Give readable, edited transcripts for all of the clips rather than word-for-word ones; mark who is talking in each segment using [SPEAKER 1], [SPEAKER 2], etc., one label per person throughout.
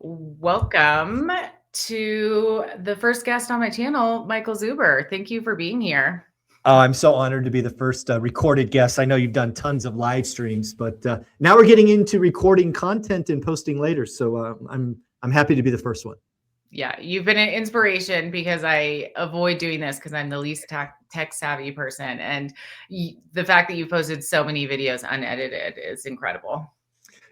[SPEAKER 1] Welcome to the first guest on my channel, Michael Zuber. Thank you for being here.
[SPEAKER 2] Oh, I'm so honored to be the first recorded guest. I know you've done tons of live streams, but now we're getting into recording content and posting later. So I'm happy to be the first one.
[SPEAKER 1] Yeah, you've been an inspiration because I avoid doing this because I'm the least tech savvy person. And the fact that you've posted so many videos unedited is incredible.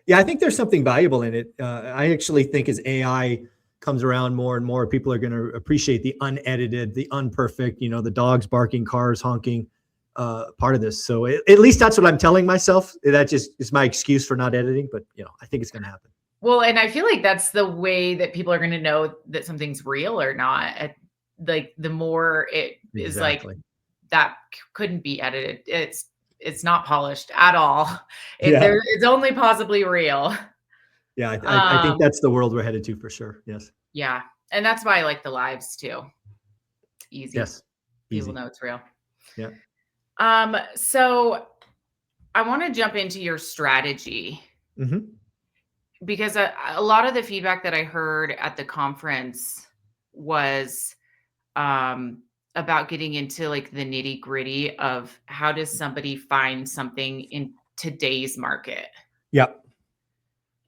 [SPEAKER 2] Yeah, I think there's something valuable in it. I actually think as AI comes around more and more, people are going to appreciate the unedited, the unperfect, the dogs barking, cars honking part of this. So at least that's what I'm telling myself. That just is my excuse for not editing, but I think it's going to happen.
[SPEAKER 1] Well, and I feel like that's the way that people are going to know that something's real or not. Like the more it is like that couldn't be edited. It's not polished at all. It's only possibly real.
[SPEAKER 2] Yeah, I think that's the world we're headed to for sure. Yes.
[SPEAKER 1] Yeah, and that's why I like the lives too. Easy.
[SPEAKER 2] Yes.
[SPEAKER 1] People know it's real.
[SPEAKER 2] Yeah.
[SPEAKER 1] So I want to jump into your strategy.
[SPEAKER 2] Mm-hmm.
[SPEAKER 1] Because a lot of the feedback that I heard at the conference was about getting into like the nitty gritty of how does somebody find something in today's market?
[SPEAKER 2] Yep.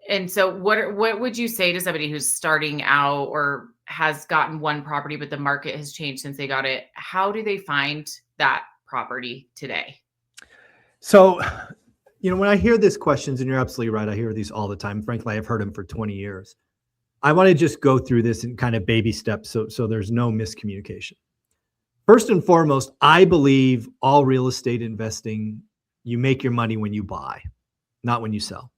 [SPEAKER 1] And so what would you say to somebody who's starting out or has gotten one property, but the market has changed since they got it? How do they find that property today?
[SPEAKER 2] So, when I hear these questions, and you're absolutely right, I hear these all the time. Frankly, I've heard them for 20 years. I want to just go through this in kind of baby steps so there's no miscommunication. First and foremost, I believe all real estate investing, you make your money when you buy, not when you sell.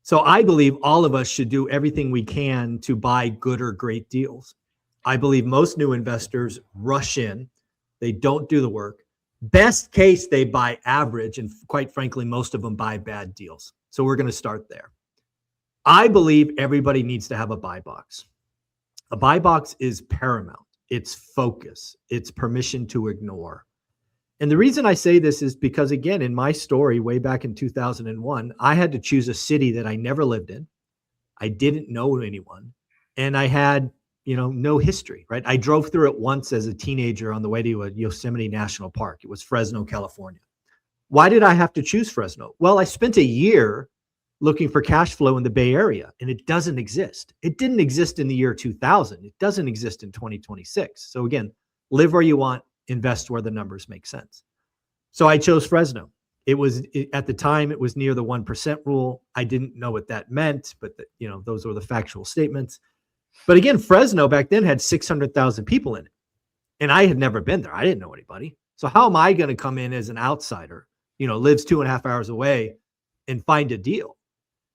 [SPEAKER 2] So I believe all of us should do everything we can to buy good or great deals. I believe most new investors rush in. They don't do the work. Best case, they buy average, and quite frankly, most of them buy bad deals. So we're going to start there. I believe everybody needs to have a buy box. A buy box is paramount. It's focus. It's permission to ignore. And the reason I say this is because, again, in my story way back in 2001, I had to choose a city that I never lived in. I didn't know anyone, and I had no history, right? I drove through it once as a teenager on the way to a Yosemite National Park. It was Fresno, California. Why did I have to choose Fresno? Well, I spent a year looking for cash flow in the Bay Area, and it doesn't exist. It didn't exist in the year 2000. It doesn't exist in 2026. So again, live where you want, invest where the numbers make sense. So I chose Fresno. At the time, it was near the 1% rule. I didn't know what that meant, but those were the factual statements. But again, Fresno back then had 600,000 people in it. And I had never been there. I didn't know anybody. So how am I going to come in as an outsider, lives 2.5 hours away and find a deal?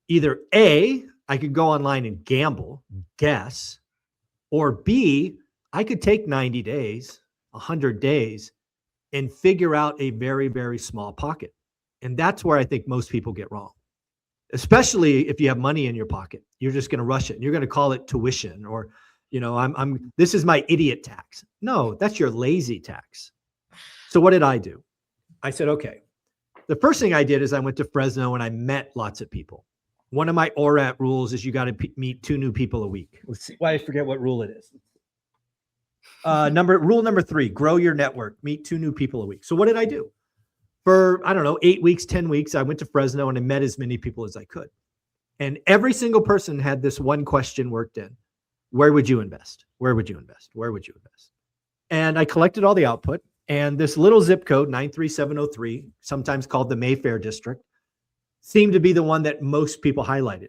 [SPEAKER 2] Either A, I could go online and gamble, guess, or B, I could take 90 days, 100 days, and figure out a very, very small pocket. And that's where I think most people get wrong. Especially if you have money in your pocket, you're just going to rush it. And you're going to call it tuition or, this is my idiot tax. No, that's your lazy tax. So what did I do? I said, okay. The first thing I did is I went to Fresno and I met lots of people. One of my ORAT rules is you got to meet 2 new people a week. Let's see why I forget what rule it is. Rule number 3, grow your network, meet 2 new people a week. So what did I do? For, 8 weeks, 10 weeks, I went to Fresno and I met as many people as I could. And every single person had this one question worked in. Where would you invest? Where would you invest? Where would you invest? And I collected all the output. And this little zip code, 93703, sometimes called the Mayfair District, seemed to be the one that most people highlighted.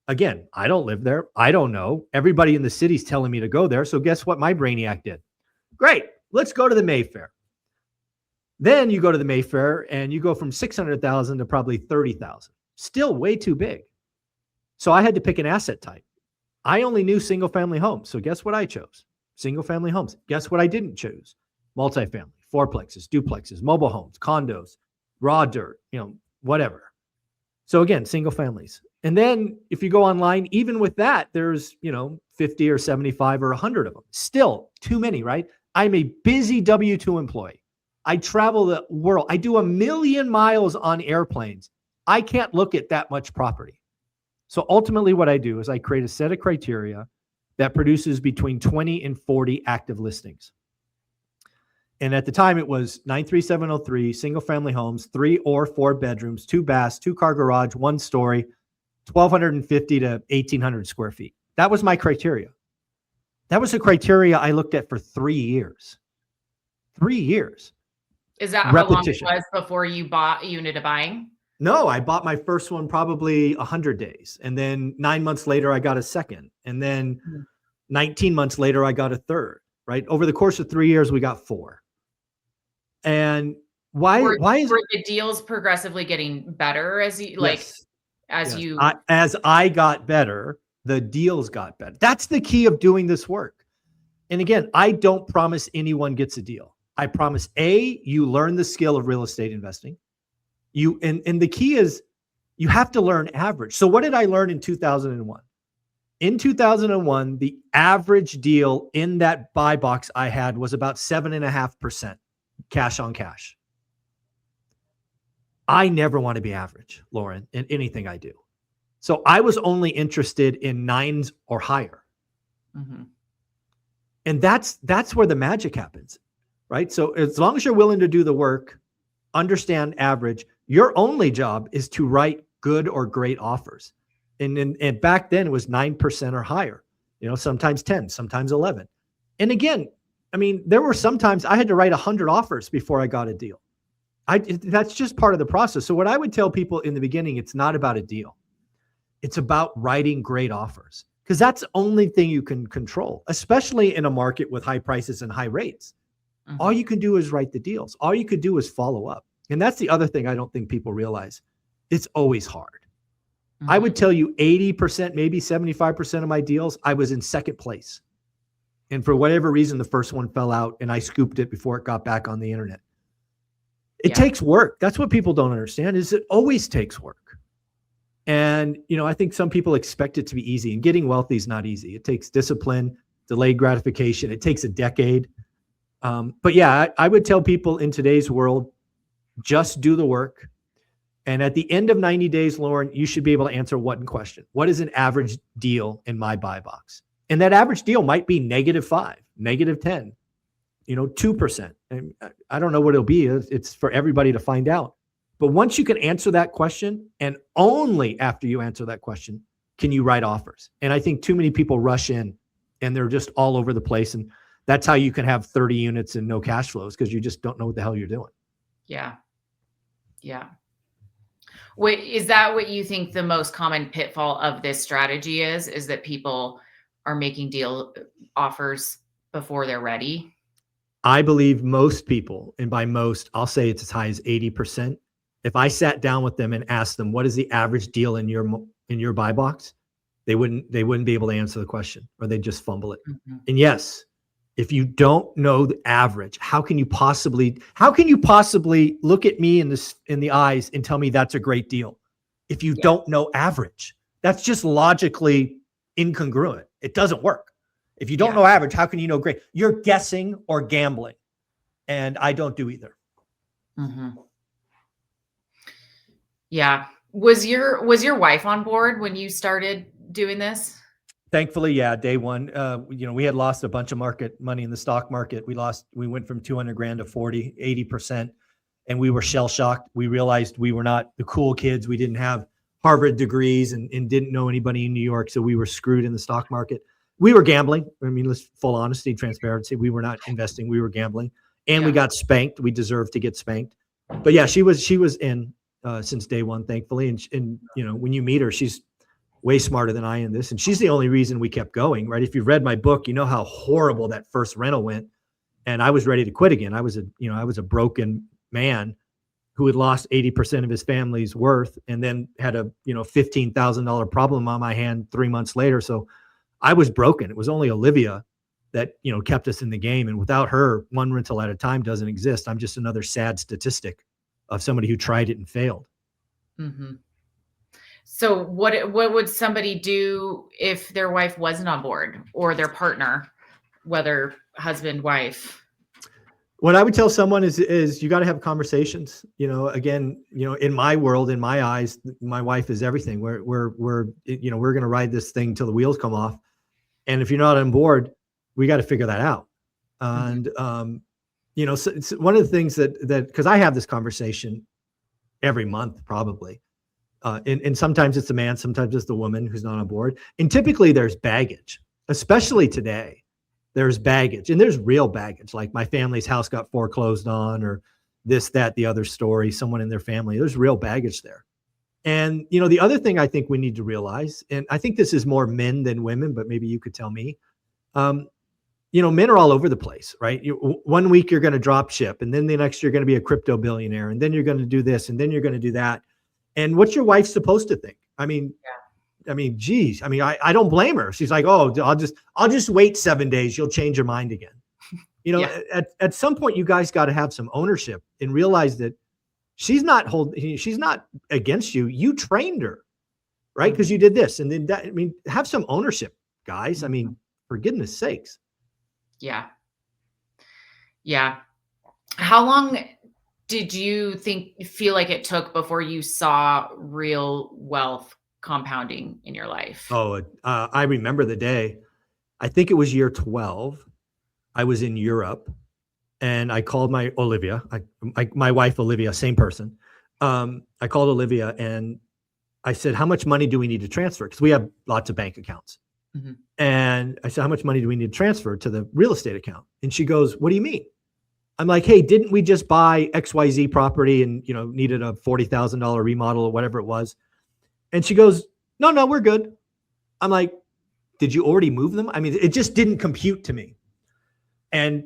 [SPEAKER 2] Again, I don't live there. I don't know. Everybody in the city's telling me to go there. So guess what my brainiac did? Great. Let's go to the Mayfair. Then you go to the Mayfair and you go from 600,000 to probably 30,000. Still way too big. So I had to pick an asset type. I only knew single family homes. So guess what I chose? Single family homes. Guess what I didn't choose? Multifamily, fourplexes, duplexes, mobile homes, condos, raw dirt, whatever. So again, single families. And then if you go online, even with that, there's, 50 or 75 or 100 of them. Still too many, right? I'm a busy W-2 employee. I travel the world. I do 1 million miles on airplanes. I can't look at that much property. So ultimately what I do is I create a set of criteria that produces between 20 and 40 active listings. And at the time it was 93703 single family homes, 3 or 4 bedrooms, 2 baths, 2-car garage, 1 story, 1,250 to 1,800 square feet. That was my criteria. That was the criteria I looked at for 3 years. 3 years.
[SPEAKER 1] Is that how long it was before you ended up buying?
[SPEAKER 2] No, I bought my first one probably 100 days. And then 9 months later, I got a second. And then 19 months later, I got a third, right? Over the course of 3 years, we got 4. And why
[SPEAKER 1] were the deals progressively getting better as you
[SPEAKER 2] as I got better, the deals got better. That's the key of doing this work. And again, I don't promise anyone gets a deal. I promise you learn the skill of real estate investing. And the key is you have to learn average. So what did I learn in 2001? In 2001, the average deal in that buy box I had was about 7.5% cash on cash. I never want to be average, Lauren, in anything I do. So I was only interested in 9s or higher. Mm-hmm. And that's where the magic happens, right? So as long as you're willing to do the work, understand average, your only job is to write good or great offers. And back then it was 9% or higher, sometimes 10, sometimes 11. And again, I mean, there were sometimes I had to write 100 offers before I got a deal. That's just part of the process. So what I would tell people in the beginning, it's not about a deal. It's about writing great offers, because that's the only thing you can control, especially in a market with high prices and high rates. Mm-hmm. All you can do is write the deals. All you could do is follow up. And that's the other thing I don't think people realize. It's always hard. Mm-hmm. I would tell you 80%, maybe 75% of my deals, I was in second place. And for whatever reason, the first one fell out and I scooped it before it got back on the internet. It takes work. That's what people don't understand, is it always takes work. And, I think some people expect it to be easy, and getting wealthy is not easy. It takes discipline, delayed gratification. It takes a decade. But yeah, I would tell people in today's world, just do the work. And at the end of 90 days, Lauren, you should be able to answer one question. What is an average deal in my buy box? And that average deal might be -5, -10, 2%. And I don't know what it'll be. It's for everybody to find out. But once you can answer that question, and only after you answer that question, can you write offers. And I think too many people rush in and they're just all over the place. And that's how you can have 30 units and no cash flows, because you just don't know what the hell you're doing.
[SPEAKER 1] Yeah. Yeah. Wait, is that what you think the most common pitfall of this strategy is that people are making deal offers before they're ready?
[SPEAKER 2] I believe most people, and by most, I'll say it's as high as 80%. If I sat down with them and asked them, what is the average deal in your buy box? They wouldn't be able to answer the question, or they'd just fumble it. Mm-hmm. And yes, if you don't know the average, how can you possibly look at me in the eyes and tell me that's a great deal if you don't know average? That's just logically incongruent. It doesn't work. If you don't know average, how can you know great? You're guessing or gambling. And I don't do either.
[SPEAKER 1] Mm-hmm. Yeah. Was your wife on board when you started doing this?
[SPEAKER 2] Thankfully, yeah. Day one, we had lost a bunch of money in the stock market. We went from 200 grand to 80%. And we were shell shocked. We realized we were not the cool kids. We didn't have Harvard degrees and didn't know anybody in New York. So we were screwed in the stock market. We were gambling. I mean, let's full honesty, transparency. We were not investing. We were gambling, and we got spanked. We deserved to get spanked. But yeah, she was in since day one, thankfully. And when you meet her, she's way smarter than I am in this. And she's the only reason we kept going, right? If you've read my book, you know how horrible that first rental went. And I was ready to quit again. I was a broken man who had lost 80% of his family's worth, and then had a $15,000 problem on my hand 3 months later. So I was broken. It was only Olivia that, kept us in the game. And without her, one rental at a time doesn't exist. I'm just another sad statistic of somebody who tried it and failed.
[SPEAKER 1] Mm-hmm. So what would somebody do if their wife wasn't on board, or their partner, whether husband, wife?
[SPEAKER 2] What I would tell someone is you got to have conversations. Again, in my world, in my eyes, my wife is everything. We're going to ride this thing till the wheels come off. And if you're not on board, we got to figure that out. And, so it's one of the things that, cause I have this conversation every month, probably. And sometimes it's the man, sometimes it's the woman who's not on board. And typically there's baggage, especially today. There's baggage, and there's real baggage. Like my family's house got foreclosed on, or this, that, the other story, someone in their family, there's real baggage there. And, the other thing I think we need to realize, and I think this is more men than women, but maybe you could tell me, men are all over the place, right? One week you're going to drop ship, and then the next you're going to be a crypto billionaire, and then you're going to do this, and then you're going to do that. And what's your wife supposed to think? Geez, I don't blame her. She's like, oh, I'll just wait 7 days. You'll change your mind again. At some point you guys got to have some ownership and realize that she's not against you. You trained her, right? Because you did this. And then have some ownership, guys. For goodness sakes.
[SPEAKER 1] Yeah. Yeah. How long did you feel like it took before you saw real wealth compounding in your life?
[SPEAKER 2] I remember the day. I think it was year 12. I was in Europe, and I called my wife, Olivia, same person. I called Olivia and I said, how much money do we need to transfer? Because we have lots of bank accounts. Mm-hmm. And I said, how much money do we need to transfer to the real estate account? And she goes, what do you mean? I'm like, hey, didn't we just buy XYZ property and, needed a $40,000 remodel or whatever it was? And she goes, no, we're good. I'm like, did you already move them? It just didn't compute to me. And,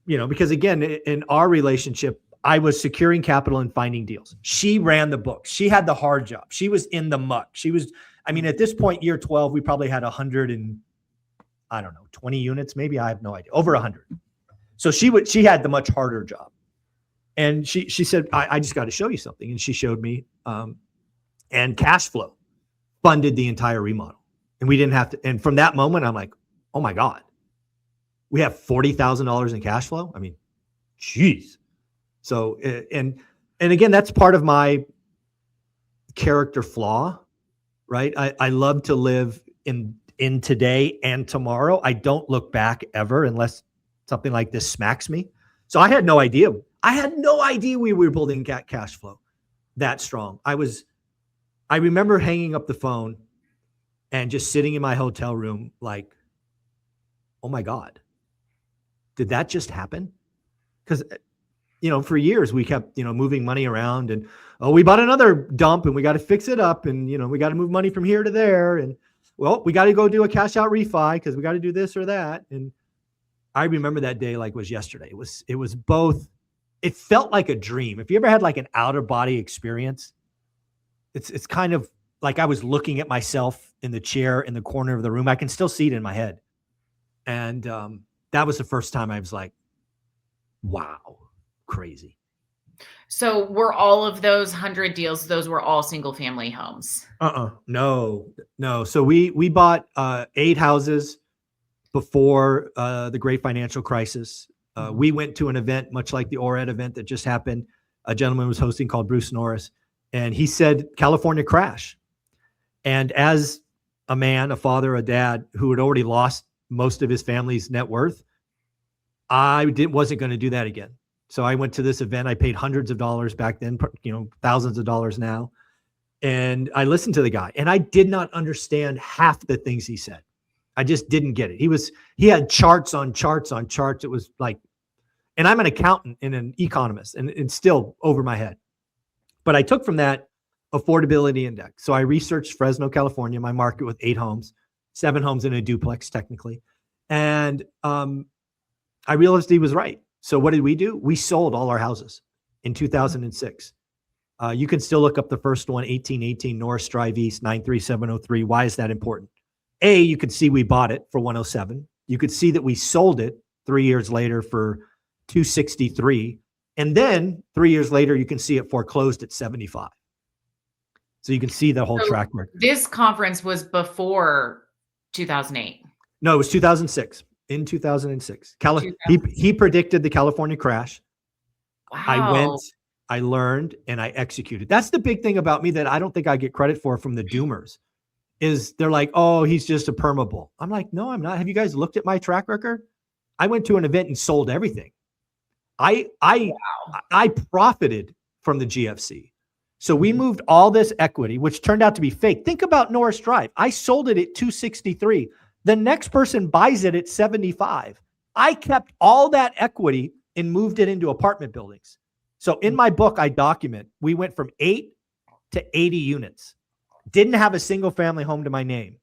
[SPEAKER 2] because again, in our relationship, I was securing capital and finding deals. She ran the books. She had the hard job. She was in the muck. At this point, year 12, we probably had 20 units, maybe. I have no idea. Over 100. So she had the much harder job. And she said, I just got to show you something. And she showed me, and cash flow funded the entire remodel. And we didn't have to. And from that moment, I'm like, oh my God, we have $40,000 in cash flow. Geez. So, and again, that's part of my character flaw, right? I love to live in today and tomorrow. I don't look back ever unless something like this smacks me. So I had no idea. We were building cash flow that strong. I remember hanging up the phone and just sitting in my hotel room like, oh my God, did that just happen? Because, for years we kept, moving money around, and, we bought another dump and we got to fix it up, and, we got to move money from here to there. And well, we got to go do a cash out refi because we got to do this or that. And I remember that day like it was yesterday. It was both. It felt like a dream. If you ever had like an out of body experience, it's kind of like I was looking at myself in the chair in the corner of the room. I can still see it in my head. And that was the first time I was like, wow, crazy.
[SPEAKER 1] So were all of those 100 deals, those were all single family homes?
[SPEAKER 2] No. So we bought 8 houses before the great financial crisis. We went to an event, much like the ORED event that just happened. A gentleman was hosting called Bruce Norris, and he said, California crash. And as a man, a father, a dad who had already lost most of his family's net worth, wasn't going to do that again. So I went to this event. I paid hundreds of dollars back then, thousands of dollars now. And I listened to the guy, and I did not understand half the things he said. I just didn't get it. He had charts on charts on charts. It was like, and I'm an accountant and an economist, and it's still over my head. But I took from that affordability index. So I researched Fresno, California, my market with 8 homes, 7 homes in a duplex technically. And I realized he was right. So what did we do? We sold all our houses in 2006. You can still look up the first one, 1818 Norris Drive East, 93703. Why is that important? A, you could see we bought it for 107. You could see that we sold it 3 years later for 263. And then 3 years later, you can see it foreclosed at 75. So you can see the whole track record.
[SPEAKER 1] This conference was before 2008.
[SPEAKER 2] No, it was 2006. in 2006. He predicted the California crash.
[SPEAKER 1] Wow.
[SPEAKER 2] I went, I learned, and I executed. That's the big thing about me that I don't think I get credit for from the doomers is they're like, oh, he's just a perma bull. I'm like, no, I'm not. Have you guys looked at my track record? I went to an event and sold everything. I profited from the GFC. So we moved all this equity, which turned out to be fake. Think about Norris Drive. I sold it at 263. The next person buys it at 75. I kept all that equity and moved it into apartment buildings. So in my book, I document, we went from 8 to 80 units. Didn't have a single family home to my name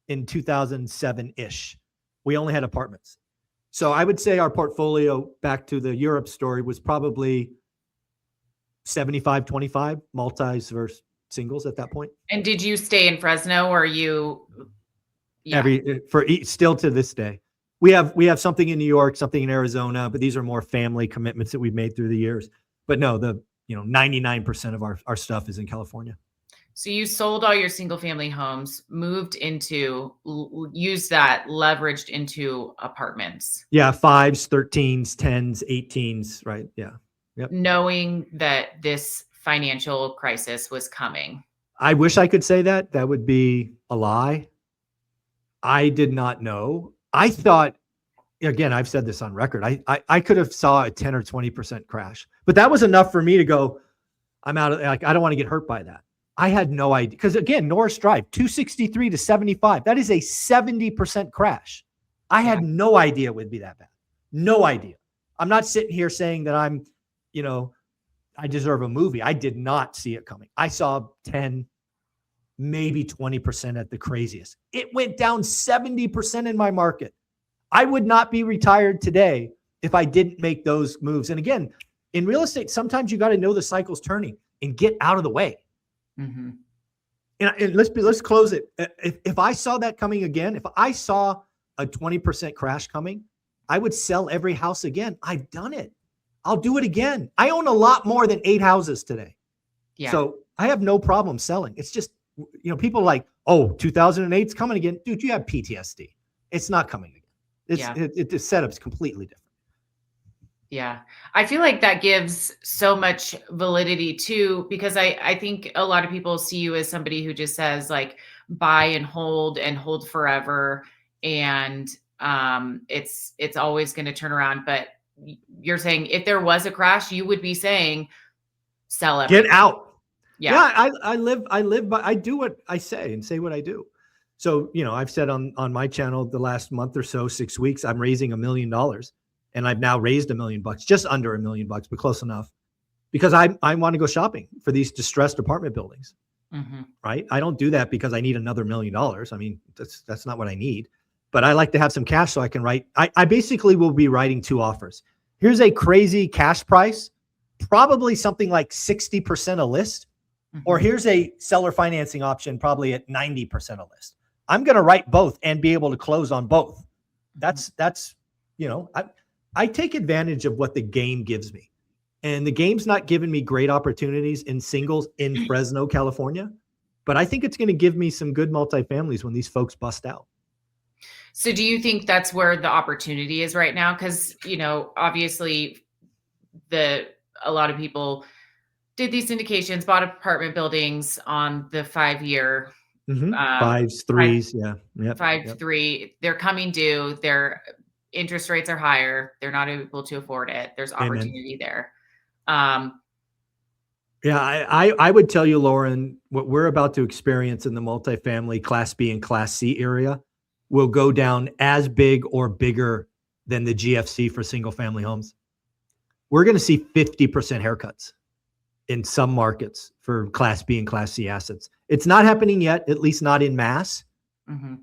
[SPEAKER 2] in 2007-ish. We only had apartments. So I would say our portfolio, back to the Europe story, was probably 75-25 multis versus singles at that point.
[SPEAKER 1] And did you stay in Fresno, or you? Yeah.
[SPEAKER 2] Still to this day, we have something in New York, something in Arizona, but these are more family commitments that we've made through the years. But no, 99% of our stuff is in California.
[SPEAKER 1] So you sold all your single family homes, moved into, used that leveraged into apartments.
[SPEAKER 2] Yeah, 5s, 13s, 10s, 18s, right? Yeah. Yep.
[SPEAKER 1] Knowing that this financial crisis was coming.
[SPEAKER 2] I wish I could say that. That would be a lie. I did not know. I thought, again, I've said this on record, I could have saw a 10 or 20% crash, but that was enough for me to go, I'm out of, like, I don't want to get hurt by that. I had no idea. Because again, Norris Drive, 263 to 75. That is a 70% crash. I had no idea it would be that bad. No idea. I'm not sitting here saying that I'm, I deserve a movie. I did not see it coming. I saw 10, maybe 20% at the craziest. It went down 70% in my market. I would not be retired today if I didn't make those moves. And again, in real estate, sometimes you got to know the cycle's turning and get out of the way.
[SPEAKER 1] Mm-hmm.
[SPEAKER 2] And let's close it. If I saw that coming again, if I saw a 20% crash coming, I would sell every house again. I've done it. I'll do it again. I own a lot more than 8 houses today. Yeah. So I have no problem selling. It's just, people are like, oh, 2008's coming again. Dude, you have PTSD. It's not coming again. The setup's completely different.
[SPEAKER 1] Yeah. I feel like that gives so much validity too, because I think a lot of people see you as somebody who just says like buy and hold forever. And it's always going to turn around. But you're saying if there was a crash, you would be saying sell everything.
[SPEAKER 2] Get out.
[SPEAKER 1] Yeah.
[SPEAKER 2] I live by, I do what I say and say what I do. So, I've said on my channel the last month or so, 6 weeks, I'm raising $1 million. And I've now raised $1 million, just under $1 million, but close enough, because I want to go shopping for these distressed apartment buildings.
[SPEAKER 1] Mm-hmm.
[SPEAKER 2] Right? I don't do that because I need another $1 million. I mean, that's not what I need. But I like to have some cash so I can write. I basically will be writing 2 offers. Here's a crazy cash price, probably something like 60% a list, or here's a seller financing option, probably at 90% a list. I'm going to write both and be able to close on both. That's I take advantage of what the game gives me. And the game's not giving me great opportunities in singles in Fresno, California, but I think it's going to give me some good multifamilies when these folks bust out.
[SPEAKER 1] So do you think that's where the opportunity is right now? Because, obviously a lot of people did these syndications, bought apartment buildings on the 5-year.
[SPEAKER 2] 5s, 3s. Yeah. Yep.
[SPEAKER 1] 5, 3, they're coming due. Their interest rates are higher. They're not able to afford it. There's opportunity there.
[SPEAKER 2] Yeah, I would tell you, Lauren, what we're about to experience in the multifamily Class B and Class C area will go down as big or bigger than the GFC for single family homes. We're going to see 50% haircuts in some markets for Class B and Class C assets. It's not happening yet, at least not in mass,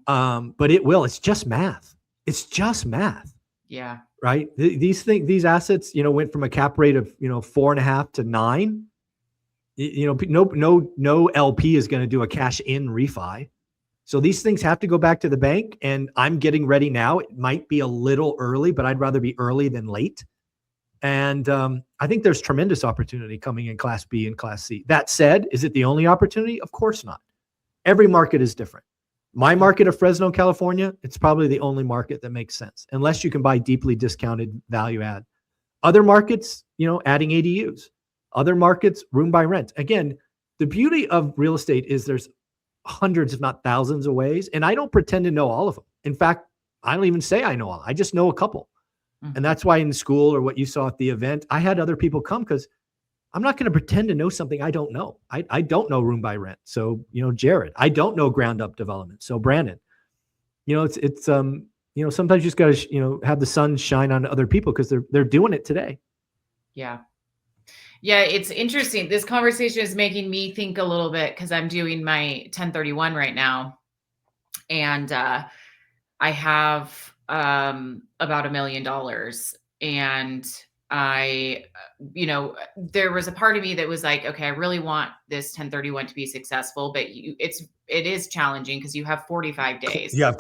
[SPEAKER 2] but it will. It's just math. It's just math.
[SPEAKER 1] Yeah.
[SPEAKER 2] Right. These assets, went from a cap rate of, 4.5 to 9. No LP is going to do a cash in refi. So these things have to go back to the bank, and I'm getting ready now. It might be a little early, but I'd rather be early than late. And I think there's tremendous opportunity coming in Class B and Class C. That said, is it the only opportunity? Of course not. Every market is different. My market of Fresno, California, it's probably the only market that makes sense, unless you can buy deeply discounted value add. Other markets, adding ADUs. Other markets, room by rent. Again, the beauty of real estate is there's hundreds, if not thousands of ways. And I don't pretend to know all of them. In fact, I don't even say I know all. I just know a couple. Mm-hmm. And that's why in school, or what you saw at the event, I had other people come, because I'm not going to pretend to know something I don't know. I don't know room by rent. So, Jared, I don't know ground up development. So Brandon, it's sometimes you just got to, have the sun shine on other people, because they're doing it today.
[SPEAKER 1] Yeah. Yeah. It's interesting. This conversation is making me think a little bit, because I'm doing my 1031 right now. And I have about $1 million. And there was a part of me that was like, okay, I really want this 1031 to be successful, but it is challenging, because you have 45 days.
[SPEAKER 2] You have a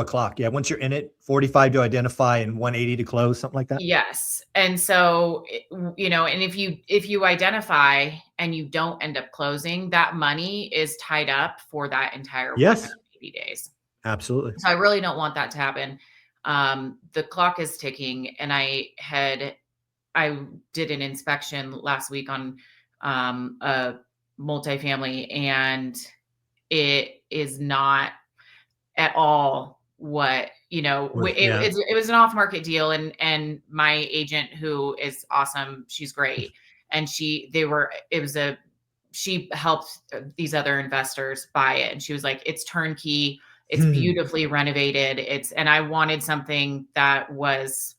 [SPEAKER 2] clock. Yeah. Once you're in it, 45 to identify and 180 to close, something like that.
[SPEAKER 1] Yes. And so, and if you identify and you don't end up closing, that money is tied up for that entire 180 days.
[SPEAKER 2] Absolutely.
[SPEAKER 1] So I really don't want that to happen. The clock is ticking, and I did an inspection last week on a multifamily, and it is not at all what, it was an off-market deal, and my agent, who is awesome, she's great. And she helped these other investors buy it. And she was like, it's turnkey. It's beautifully renovated. And I wanted something that was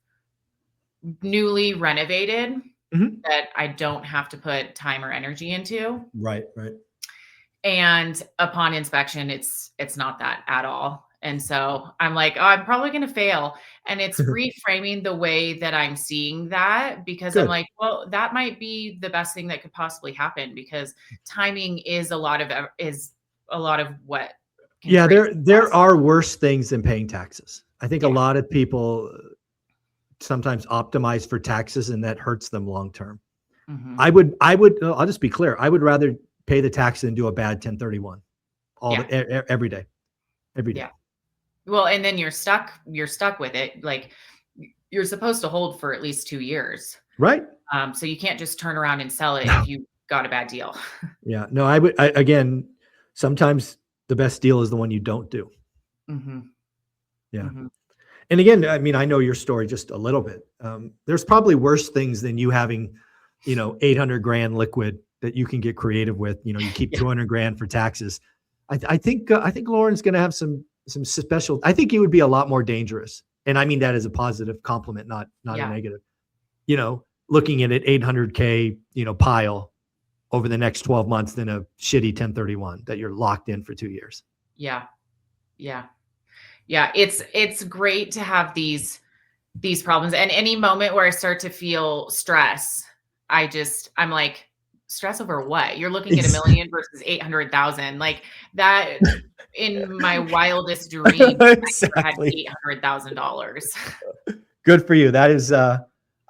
[SPEAKER 1] newly renovated, that I don't have to put time or energy into.
[SPEAKER 2] Right.
[SPEAKER 1] And upon inspection, it's not that at all. And so I'm like, oh, I'm probably going to fail. And it's reframing the way that I'm seeing that, because I'm like, well, that might be the best thing that could possibly happen, because timing is a lot of what.
[SPEAKER 2] Yeah, there are worse things than paying taxes. I think a lot of people sometimes optimize for taxes, and that hurts them long term. Mm-hmm. I'll just be clear. I would rather pay the tax than do a bad 1031 every day.
[SPEAKER 1] Yeah. Well, and then you're stuck with it. Like, you're supposed to hold for at least 2 years.
[SPEAKER 2] Right.
[SPEAKER 1] So you can't just turn around and sell it if you got a bad deal.
[SPEAKER 2] Yeah. No, again, sometimes the best deal is the one you don't do.
[SPEAKER 1] Mm-hmm.
[SPEAKER 2] Yeah. Mm-hmm. And again, I mean, I know your story just a little bit. There's probably worse things than you having, 800 grand liquid that you can get creative with. You keep 200 grand for taxes. I think Lauren's going to have some special. I think you would be a lot more dangerous, and I mean that as a positive compliment, not a negative. Looking at an 800K pile over the next 12 months than a shitty 1031 that you're locked in for 2 years.
[SPEAKER 1] Yeah. It's great to have these problems, and any moment where I start to feel stress, I'm like, stress over what? You're looking at $1 million versus 800,000. Like that, in my wildest dreams, exactly. I had $800,000.
[SPEAKER 2] Good for you. That is,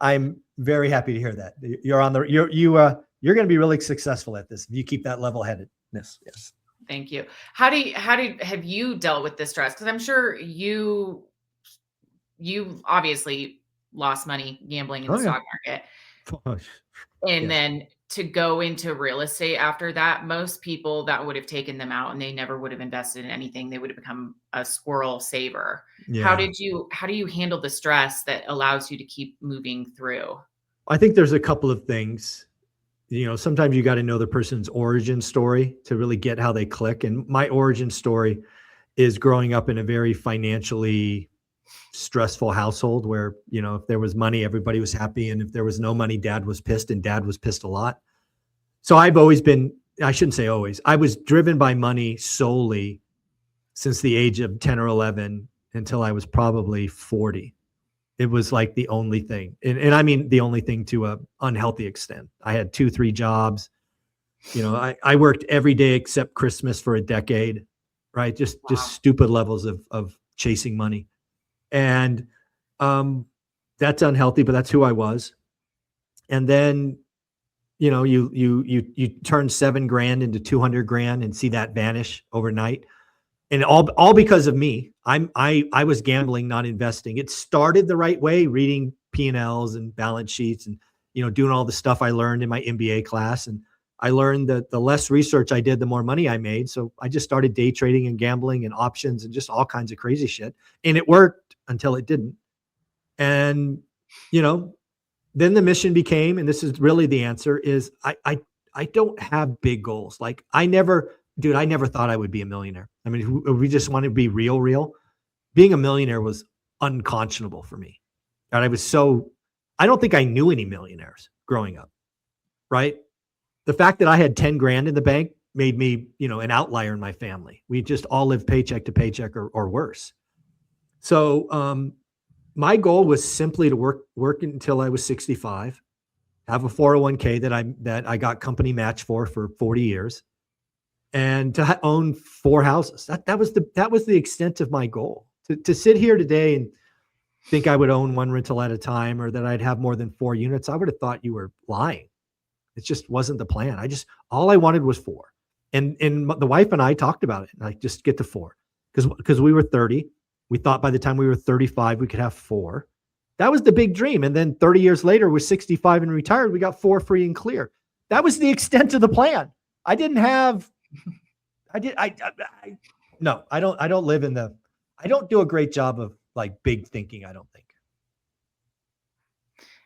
[SPEAKER 2] I'm very happy to hear that. You're going to be really successful at this if you keep that level-headedness. Yes.
[SPEAKER 1] Thank you. Have you dealt with this stress? Because I'm sure you obviously lost money gambling in the stock market. And then to go into real estate after that, most people, that would have taken them out, and they never would have invested in anything. They would have become a squirrel saver. Yeah. How do you handle the stress that allows you to keep moving through?
[SPEAKER 2] I think there's a couple of things. Sometimes you got to know the person's origin story to really get how they click. And my origin story is growing up in a very financially stressful household where, if there was money, everybody was happy. And if there was no money, dad was pissed, and dad was pissed a lot. So I've always been, I shouldn't say always, I was driven by money solely since the age of 10 or 11 until I was probably 40. It was like the only thing. And I mean, the only thing to a unhealthy extent. I had 2-3 jobs. I worked every day except Christmas for a decade, right? Just stupid levels of chasing money. And that's unhealthy, but that's who I was. And then, you turn $7 grand into 200 grand and see that vanish overnight. And all because of me. I was gambling, not investing. It started the right way, reading P&Ls and balance sheets and, doing all the stuff I learned in my MBA class. And I learned that the less research I did, the more money I made. So I just started day trading and gambling and options and just all kinds of crazy shit. And it worked until it didn't. And, then the mission became, and this is really the answer, is I don't have big goals. Like I never thought I would be a millionaire. I mean, we just want to be real. Being a millionaire was unconscionable for me. And I don't think I knew any millionaires growing up, right? The fact that I had 10 grand in the bank made me, an outlier in my family. We just all lived paycheck to paycheck or worse. So, my goal was simply to work until I was 65, have a 401k that I got company match for 40 years, and to own 4 houses. That was the extent of my goal. To sit here today and think I would own 1 rental at a time or that I'd have more than 4 units, I would have thought you were lying. It just wasn't the plan. All I wanted was 4. And the wife and I talked about it. Like, just get to 4. Because we were 30. We thought by the time we were 35, we could have 4. That was the big dream. And then 30 years later, we're 65 and retired. We got 4 free and clear. That was the extent of the plan. I don't do a great job of like big thinking, I don't think.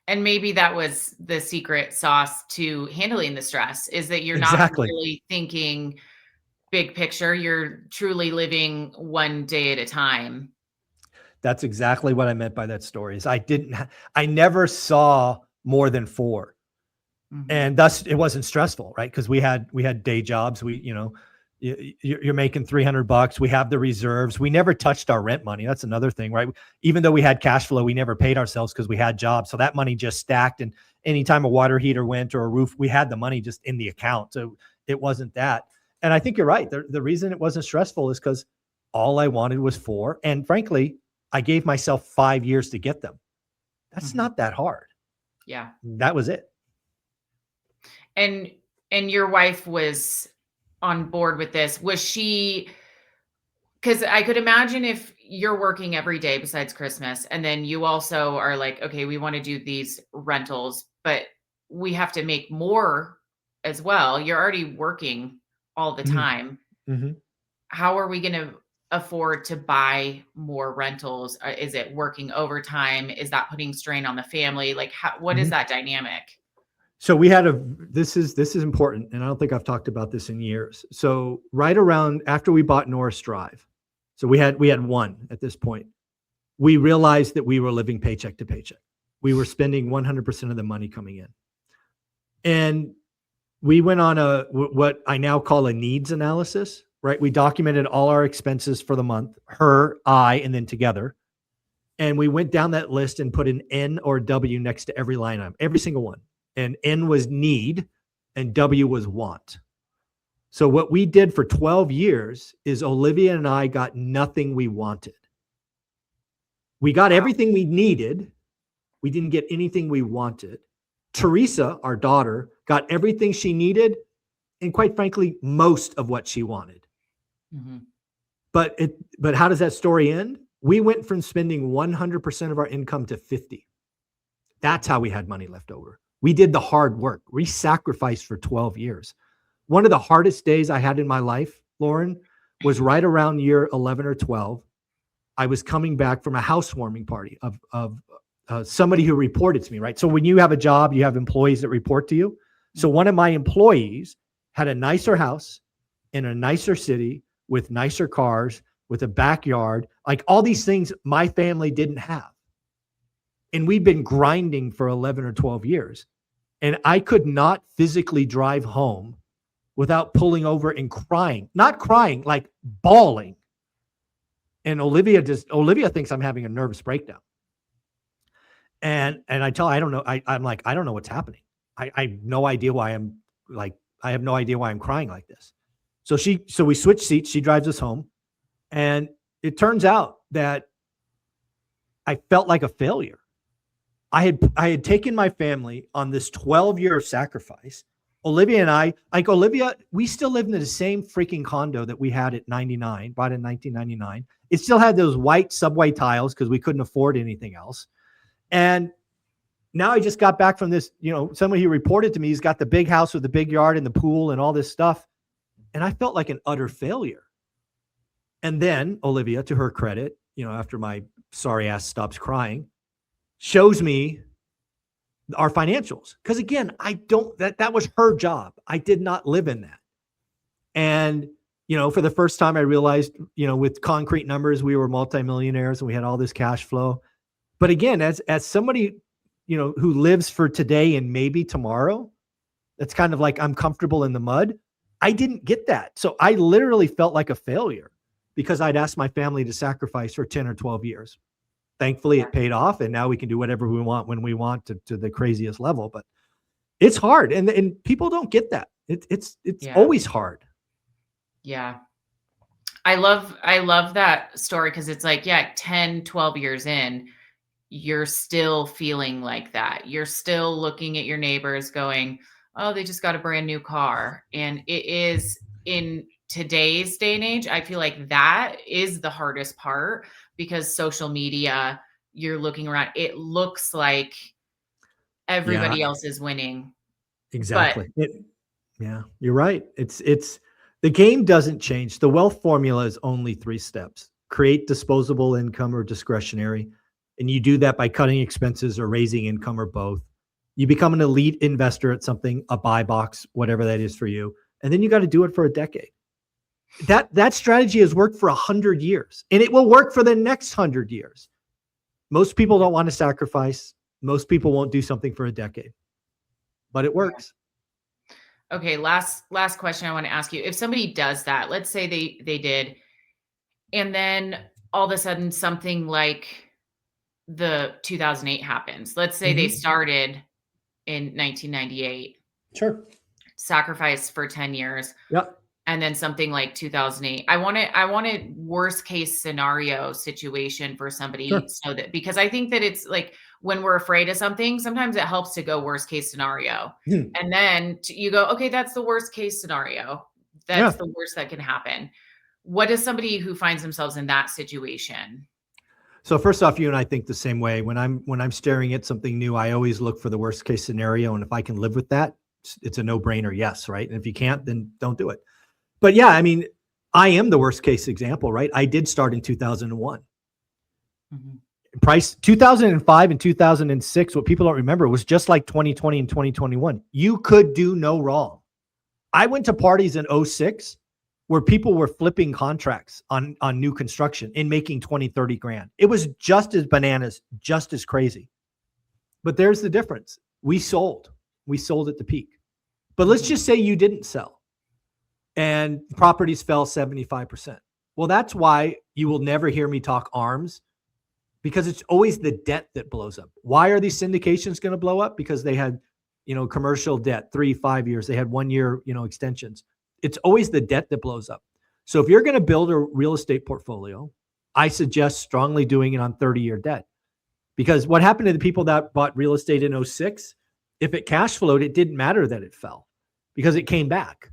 [SPEAKER 1] And maybe that was the secret sauce to handling the stress, is that you're not really thinking big picture. You're truly living one day at a time.
[SPEAKER 2] That's exactly what I meant by that story. Is I never saw more than 4. Mm-hmm. And thus it wasn't stressful, right? Because we had day jobs. You're making $300. We have the reserves. We never touched our rent money. That's another thing, right? Even though we had cash flow, we never paid ourselves because we had jobs. So that money just stacked. And anytime a water heater went or a roof, we had the money just in the account. So it wasn't that. And I think you're right. The reason it wasn't stressful is because all I wanted was 4. And frankly, I gave myself 5 years to get them. That's not that hard.
[SPEAKER 1] Yeah.
[SPEAKER 2] That was it.
[SPEAKER 1] And your wife was on board with this. Was she, because I could imagine if you're working every day besides Christmas, and then you also are like, okay, we want to do these rentals, but we have to make more as well. You're already working all the time. Mm-hmm. How are we going to afford to buy more rentals? Is it working overtime? Is that putting strain on the family? Like, what is that dynamic?
[SPEAKER 2] So this is important. And I don't think I've talked about this in years. So right around after we bought Norris Drive, so we had 1 at this point, we realized that we were living paycheck to paycheck. We were spending 100% of the money coming in. And we went on what I now call a needs analysis, right? We documented all our expenses for the month, her, I, and then together. And we went down that list and put an N or W next to every line item, every single one. And N was need and W was want. So what we did for 12 years is Olivia and I got nothing we wanted. We got everything we needed. We didn't get anything we wanted. Teresa, our daughter, got everything she needed and, quite frankly, most of what she wanted. Mm-hmm. But how does that story end? We went from spending 100% of our income to 50%. That's how we had money left over. We did the hard work. We sacrificed for 12 years. One of the hardest days I had in my life, Lauren, was right around year 11 or 12. I was coming back from a housewarming party of somebody who reported to me, right? So when you have a job, you have employees that report to you. So one of my employees had a nicer house in a nicer city with nicer cars, with a backyard, like all these things my family didn't have. And we'd been grinding for 11 or 12 years. And I could not physically drive home without pulling over and crying, not crying, like bawling. And Olivia thinks I'm having a nervous breakdown. And I tell her, I don't know. I'm like, I don't know what's happening. I have no idea why I'm crying like this. So we switch seats. She drives us home. And it turns out that I felt like a failure. I had taken my family on this 12-year sacrifice, Olivia and I, like Olivia, we still live in the same freaking condo that we had at 99, bought in 1999. It still had those white subway tiles because we couldn't afford anything else. And now I just got back from this, somebody who reported to me, he's got the big house with the big yard and the pool and all this stuff. And I felt like an utter failure. And then Olivia, to her credit, after my sorry ass stops crying, shows me our financials. Because again, that was her job. I did not live in that. And, for the first time I realized, with concrete numbers, we were multimillionaires and we had all this cash flow. But again, as somebody, who lives for today and maybe tomorrow, that's kind of like I'm comfortable in the mud. I didn't get that. So I literally felt like a failure because I'd asked my family to sacrifice for 10 or 12 years. Thankfully, it paid off, and now we can do whatever we want when we want to the craziest level. But it's hard, and people don't get that. It's always hard.
[SPEAKER 1] Yeah. I love that story because it's like, 10, 12 years in, you're still feeling like that. You're still looking at your neighbors going, oh, they just got a brand new car. And it is, in today's day and age, I feel like that is the hardest part because social media, you're looking around, it looks like everybody else is winning.
[SPEAKER 2] Exactly. Yeah, you're right. It's the game doesn't change. The wealth formula is only 3 steps: create disposable income or discretionary. And you do that by cutting expenses or raising income or both. You become an elite investor at something, a buy box, whatever that is for you. And then you got to do it for a decade. That strategy has worked for 100 years, and it will work for the next 100 years. Most people don't want to sacrifice. Most people won't do something for a decade, but it works.
[SPEAKER 1] Okay. Last question I want to ask you. If somebody does that, let's say they did, and then all of a sudden something like the 2008 happens. Let's say they started in 1998.
[SPEAKER 2] Sure.
[SPEAKER 1] Sacrifice for 10 years.
[SPEAKER 2] Yep.
[SPEAKER 1] And then something like 2008. I want a worst case scenario situation for somebody.
[SPEAKER 2] Sure.
[SPEAKER 1] So that, because I think that it's like when we're afraid of something, sometimes it helps to go worst case scenario. And then you go, okay, that's the worst case scenario. That's the worst that can happen. What is somebody who finds themselves in that situation?
[SPEAKER 2] So first off, you and I think the same way. When I'm staring at something new, I always look for the worst case scenario. And if I can live with that, it's a no-brainer. Yes. Right. And if you can't, then don't do it. But yeah, I mean, I am the worst case example, right? I did start in 2001. Price 2005 and 2006. What people don't remember was just like 2020 and 2021. You could do no wrong. I went to parties in 06 where people were flipping contracts on new construction and making 20, 30 grand. It was just as bananas, just as crazy. But there's the difference. We sold at the peak. But let's just say you didn't sell and properties fell 75%. Well, that's why you will never hear me talk ARMs, because it's always the debt that blows up. Why are these syndications going to blow up? Because they had, commercial debt, 3-5 years. They had 1 year, extensions. It's always the debt that blows up. So if you're going to build a real estate portfolio, I suggest strongly doing it on 30-year debt. Because what happened to the people that bought real estate in 06, if it cash flowed, it didn't matter that it fell because it came back.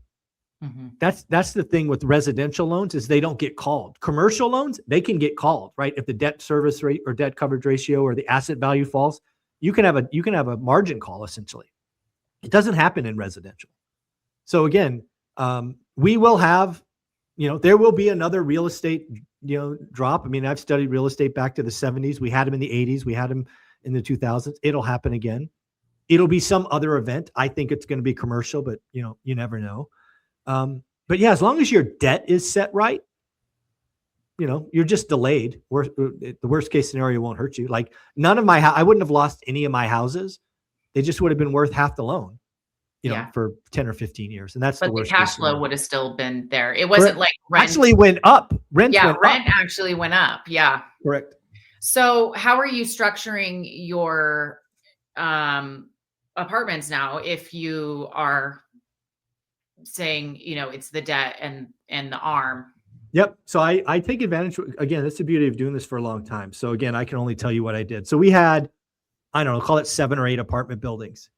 [SPEAKER 2] That's the thing with residential loans, is they don't get called. Commercial loans, they can get called, right? If the debt service rate or debt coverage ratio or the asset value falls, you can have a margin call essentially. It doesn't happen in residential. So again, we will have, there will be another real estate, drop. I mean, I've studied real estate back to the 70s. We had them in the 80s. We had them in the 2000s. It'll happen again. It'll be some other event. I think it's going to be commercial, but you never know. But yeah, as long as your debt is set right, you're just delayed. The worst case scenario won't hurt you. Like I wouldn't have lost any of my houses. They just would have been worth half the loan, for 10 or 15 years. And that's the worst.
[SPEAKER 1] The cash flow would have still been there. It wasn't like
[SPEAKER 2] rent actually went up. Rent
[SPEAKER 1] actually went up. Yeah.
[SPEAKER 2] Correct.
[SPEAKER 1] So how are you structuring your apartments now if you are saying, it's the debt and the ARM?
[SPEAKER 2] Yep. So I take advantage. Again, that's the beauty of doing this for a long time. So again, I can only tell you what I did. So we had, I don't know, call it 7 or 8 apartment buildings.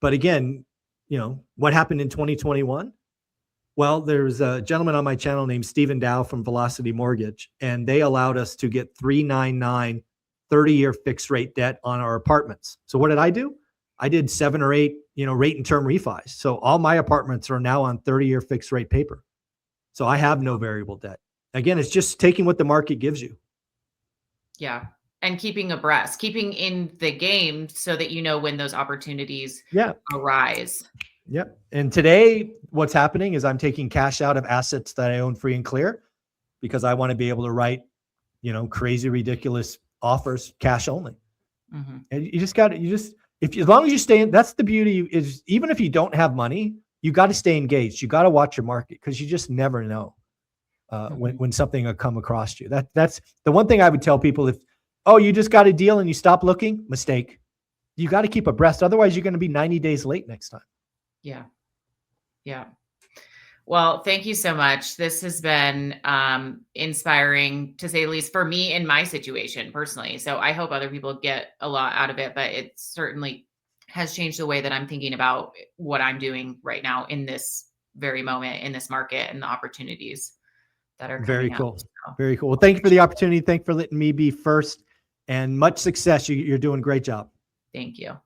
[SPEAKER 2] But again, what happened in 2021? Well, there's a gentleman on my channel named Stephen Dow from Velocity Mortgage, and they allowed us to get 399 30-year fixed rate debt on our apartments. So what did I do? I did 7 or 8, rate and term refis. So all my apartments are now on 30-year fixed rate paper. So I have no variable debt. Again, it's just taking what the market gives you.
[SPEAKER 1] Yeah. And keeping abreast, keeping in the game so that when those opportunities arise.
[SPEAKER 2] Yep. And today, what's happening is I'm taking cash out of assets that I own free and clear because I want to be able to write, crazy, ridiculous offers cash only. Mm-hmm. And as long as you stay in, that's the beauty is even if you don't have money, you got to stay engaged. You got to watch your market because you just never know when something will come across you. That's the one thing I would tell people. If, you just got a deal and you stop looking, mistake. You got to keep abreast. Otherwise, you're going to be 90 days late next time.
[SPEAKER 1] Yeah. Yeah. Well, thank you so much. This has been inspiring, to say the least, for me in my situation personally. So I hope other people get a lot out of it, but it certainly has changed the way that I'm thinking about what I'm doing right now in this very moment, in this market, and the opportunities that are coming
[SPEAKER 2] very cool.
[SPEAKER 1] up. So,
[SPEAKER 2] very cool. Well, thank you for the opportunity. Thank you for letting me be first, and much success. You're doing a great job.
[SPEAKER 1] Thank you.